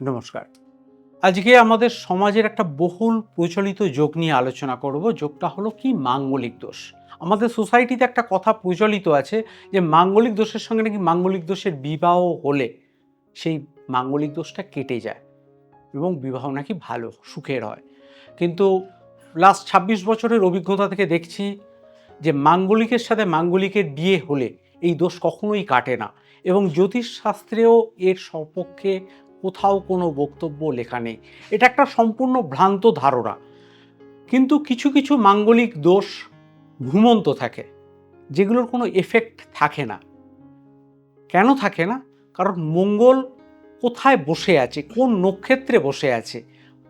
নমস্কার। আজকে আমাদের সমাজের একটা বহুল প্রচলিত যোগ নিয়ে আলোচনা করব। যোগটা হলো কি মাঙ্গলিক দোষ। আমাদের সোসাইটিতে একটা কথা প্রচলিত আছে যে মাঙ্গলিক দোষের সঙ্গে নাকি মাঙ্গলিক দোষের বিবাহ হলে সেই মাঙ্গলিক দোষটা কেটে যায় এবং বিবাহ নাকি ভালো সুখের হয়। কিন্তু লাস্ট ২৬ বছরের অভিজ্ঞতা থেকে দেখছি যে মাঙ্গলিকের সাথে মাঙ্গলিকের বিয়ে হলে এই দোষ কখনোই কাটে না এবং জ্যোতিষশাস্ত্রেও এর সপক্ষে কোথাও কোনো বক্তব্য লেখা নেই। এটা একটা সম্পূর্ণ ভ্রান্ত ধারণা। কিন্তু কিছু কিছু মাঙ্গলিক দোষ ঘুমন্ত থাকে, যেগুলোর কোনো এফেক্ট থাকে না। কেন থাকে না? কারণ মঙ্গল কোথায় বসে আছে, কোন নক্ষত্রে বসে আছে,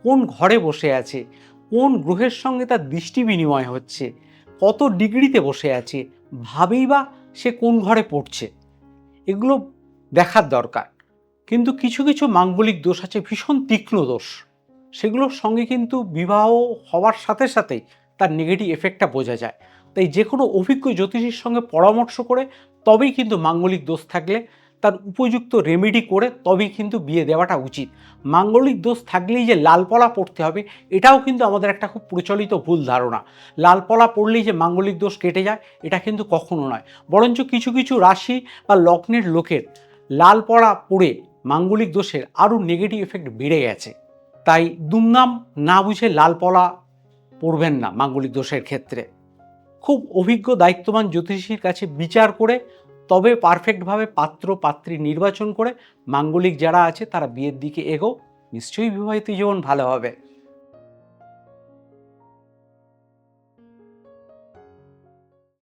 কোন ঘরে বসে আছে, কোন গ্রহের সঙ্গে তার দৃষ্টি বিনিময় হচ্ছে, কত ডিগ্রিতে বসে আছে, ভাবেই বা সে কোন ঘরে পড়ছে, এগুলো দেখার দরকার। কিন্তু কিছু কিছু মাঙ্গলিক দোষ আছে ভীষণ তীক্ষ্ণ দোষ, সেগুলোর সঙ্গে কিন্তু বিবাহ হওয়ার সাথে সাথেই তার নেগেটিভ এফেক্টটা বোঝা যায়। তাই যে কোনো অভিজ্ঞ জ্যোতিষীর সঙ্গে পরামর্শ করে তবেই কিন্তু মাঙ্গলিক দোষ থাকলে তার উপযুক্ত রেমেডি করে তবেই কিন্তু বিয়ে দেওয়াটা উচিত। মাঙ্গলিক দোষ থাকলেই যে লালপলা পড়তে হবে, এটাও কিন্তু আমাদের একটা খুব প্রচলিত ভুল ধারণা। লালপলা পড়লেই যে মাঙ্গলিক দোষ কেটে যায়, এটা কিন্তু কখনো নয়। বরঞ্চ কিছু কিছু রাশি বা লগ্নের লোকের লালপলা পড়ে মাঙ্গলিক দোষের আরও নেগেটিভ এফেক্ট বেড়ে গেছে। তাই দুমদাম না বুঝে লালপলা পড়বেন না মাঙ্গলিক দোষের ক্ষেত্রে। খুব অভিজ্ঞ দায়িত্ববান জ্যোতিষীর কাছে বিচার করে তবে পারফেক্টভাবে পাত্র পাত্রী নির্বাচন করে মাঙ্গলিক যারা আছে তারা বিয়ের দিকে এগো, নিশ্চয়ই বিবাহিত জীবন ভালো হবে।